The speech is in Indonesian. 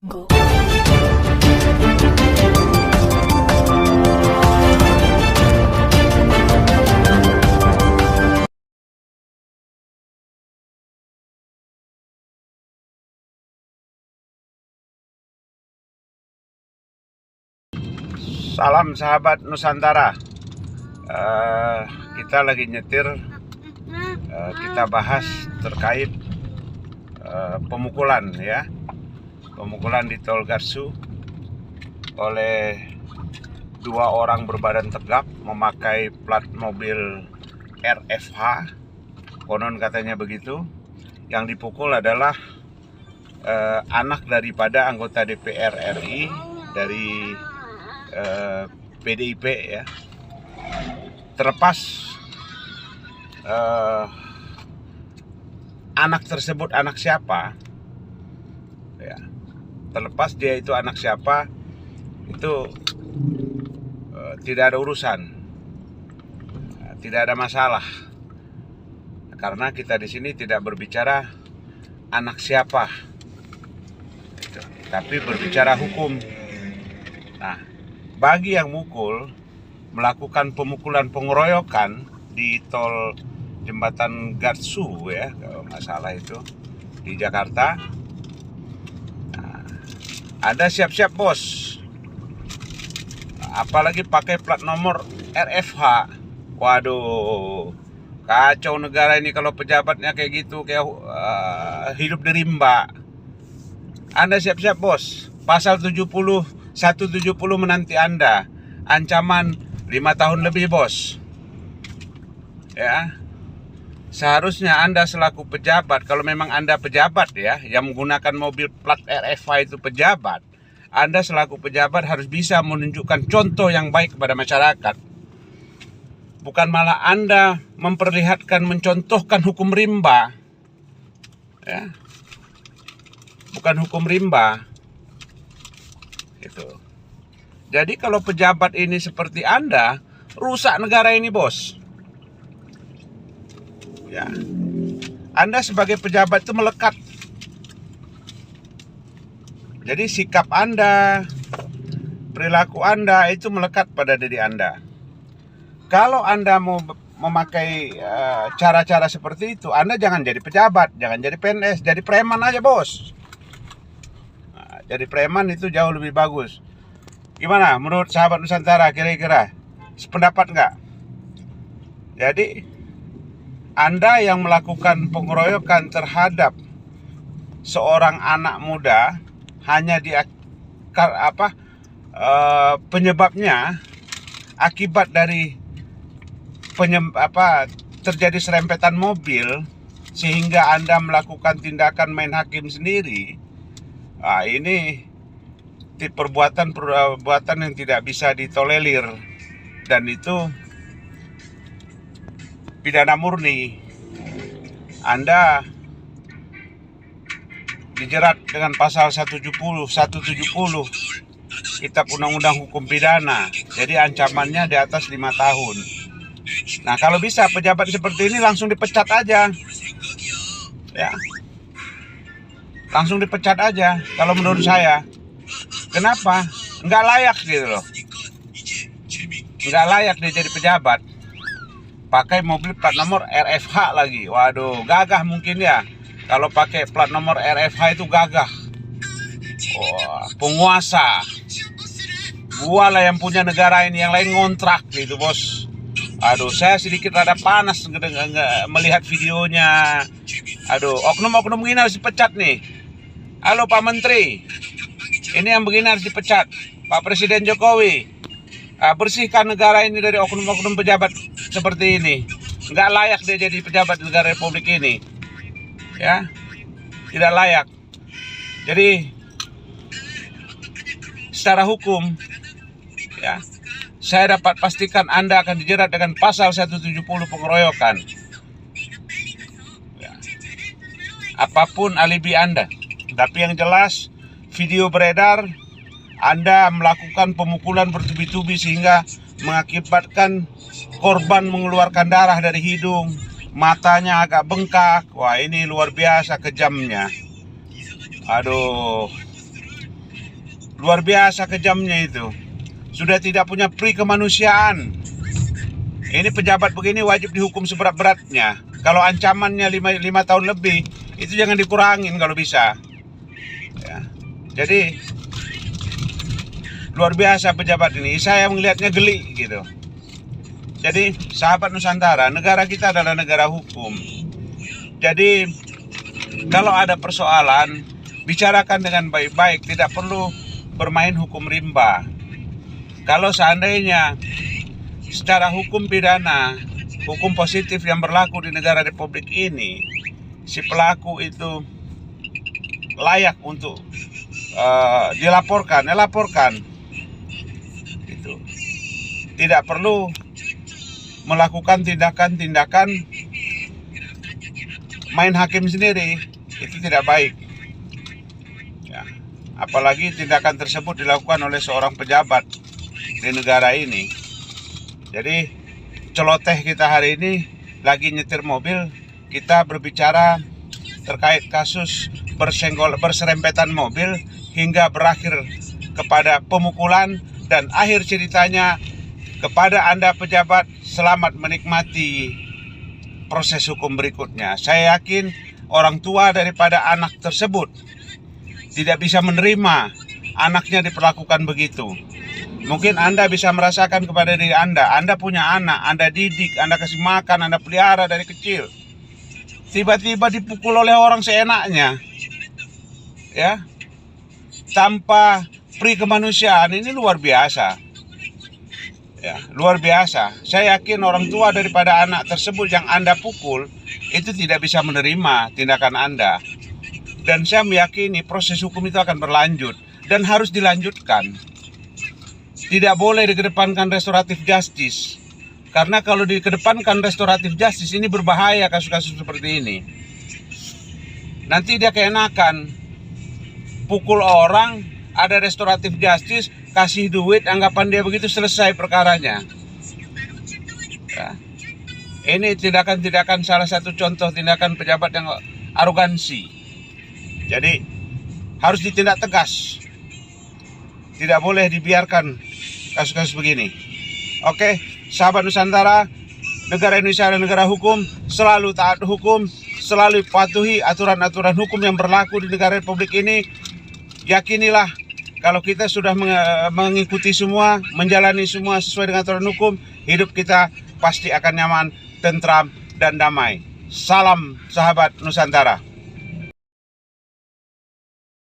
Go. Salam sahabat Nusantara. Kita lagi nyetir. Kita bahas terkait pemukulan ya, pemukulan di Tol Gatsu oleh dua orang berbadan tegap memakai plat mobil RFH. Konon katanya begitu. Yang dipukul adalah anak daripada anggota DPR RI dari PDIP ya. Terlepas anak tersebut anak siapa ya, terlepas dia itu anak siapa, itu tidak ada urusan, tidak ada masalah, karena kita di sini tidak berbicara anak siapa gitu, tapi berbicara hukum. Nah, bagi yang melakukan pemukulan pengeroyokan di tol jembatan Gatsu ya, kalau nggak salah itu di Jakarta, nah, Anda siap-siap bos, apalagi pakai plat nomor RFH. Waduh, kacau negara ini kalau pejabatnya kayak gitu, kayak hidup di rimba. Anda siap-siap bos, pasal 170 menanti Anda, ancaman 5 tahun lebih bos ya. Seharusnya Anda selaku pejabat, kalau memang Anda pejabat ya, yang menggunakan mobil plat RFH itu pejabat, Anda selaku pejabat harus bisa menunjukkan contoh yang baik kepada masyarakat. Bukan malah Anda memperlihatkan, mencontohkan hukum rimba ya. Bukan hukum rimba gitu. Jadi kalau pejabat ini seperti Anda, rusak negara ini bos ya. Anda sebagai pejabat itu melekat. Jadi sikap Anda, perilaku Anda itu melekat pada diri Anda. Kalau Anda mau memakai cara-cara seperti itu, Anda jangan jadi pejabat, jangan jadi PNS, jadi preman aja bos. Nah, jadi preman itu jauh lebih bagus. Gimana menurut sahabat Nusantara, kira-kira sependapat nggak? Jadi Anda yang melakukan pengeroyokan terhadap seorang anak muda hanya penyebabnya akibat dari terjadi serempetan mobil sehingga Anda melakukan tindakan main hakim sendiri. Nah, ini perbuatan yang tidak bisa ditolerir, dan itu pidana murni. Anda dijerat dengan pasal 170 Kitab Undang-Undang Hukum Pidana. Jadi ancamannya di atas 5 tahun. Nah, kalau bisa pejabat seperti ini langsung dipecat aja ya. Langsung dipecat aja kalau menurut saya. Kenapa? Nggak layak gitu loh. Nggak layak dia jadi pejabat. Pakai mobil plat nomor RFH lagi. Waduh, gagah mungkin ya. Kalau pakai plat nomor RFH itu gagah. Wah, penguasa. Gua lah yang punya negara ini, yang lain ngontrak gitu bos. Aduh, saya sedikit rada panas melihat videonya. Aduh, oknum-oknum ini harus dipecat nih. Halo Pak Menteri, ini yang begini harus dipecat. Pak Presiden Jokowi, bersihkan negara ini dari oknum-oknum pejabat seperti ini. Nggak layak dia jadi pejabat negara Republik ini ya, tidak layak. Jadi secara hukum ya, saya dapat pastikan Anda akan dijerat dengan pasal 170 pengeroyokan ya. Apapun alibi Anda, tapi yang jelas video beredar Anda melakukan pemukulan bertubi-tubi sehingga mengakibatkan korban mengeluarkan darah dari hidung, matanya agak bengkak. Wah, ini luar biasa kejamnya. Aduh, Luar biasa kejamnya itu. Sudah tidak punya pri kemanusiaan. Ini pejabat begini wajib dihukum seberat-beratnya. Kalau ancamannya 5 tahun lebih, itu jangan dikurangin kalau bisa. Ya. Jadi luar biasa pejabat ini. Saya melihatnya geli gitu. Jadi sahabat Nusantara, negara kita adalah negara hukum. Jadi kalau ada persoalan, bicarakan dengan baik-baik. Tidak perlu bermain hukum rimba. Kalau seandainya secara hukum pidana, hukum positif yang berlaku di negara Republik ini, si pelaku itu layak untuk dilaporkan, itu tidak perlu melakukan tindakan-tindakan main hakim sendiri. Itu tidak baik ya. Apalagi tindakan tersebut dilakukan oleh seorang pejabat di negara ini. Jadi celoteh kita hari ini lagi nyetir mobil, kita berbicara terkait kasus berserempetan mobil hingga berakhir kepada pemukulan, dan akhir ceritanya kepada Anda pejabat, selamat menikmati proses hukum berikutnya. Saya yakin orang tua daripada anak tersebut tidak bisa menerima anaknya diperlakukan begitu. Mungkin Anda bisa merasakan kepada diri Anda. Anda punya anak, Anda didik, Anda kasih makan, Anda pelihara dari kecil. Tiba-tiba dipukul oleh orang seenaknya. Ya. Tanpa pri kemanusiaan, ini luar biasa. Ya, luar biasa. Saya yakin orang tua daripada anak tersebut yang Anda pukul itu tidak bisa menerima tindakan Anda. Dan saya meyakini proses hukum itu akan berlanjut dan harus dilanjutkan. Tidak boleh dikedepankan restoratif justice. Karena kalau dikedepankan restoratif justice, ini berbahaya kasus-kasus seperti ini. Nanti dia keenakan pukul orang, ada restoratif justice, kasih duit, anggapan dia begitu selesai perkaranya. Ya. Ini tindakan-tindakan, salah satu contoh tindakan pejabat yang arogansi. Jadi harus ditindak tegas. Tidak boleh dibiarkan kasus-kasus begini. Oke, sahabat Nusantara, negara Indonesia adalah negara hukum, selalu taat hukum, selalu patuhi aturan-aturan hukum yang berlaku di negara Republik ini. Yakinilah kalau kita sudah mengikuti semua, menjalani semua sesuai dengan aturan hukum, hidup kita pasti akan nyaman, tentram, dan damai. Salam sahabat Nusantara.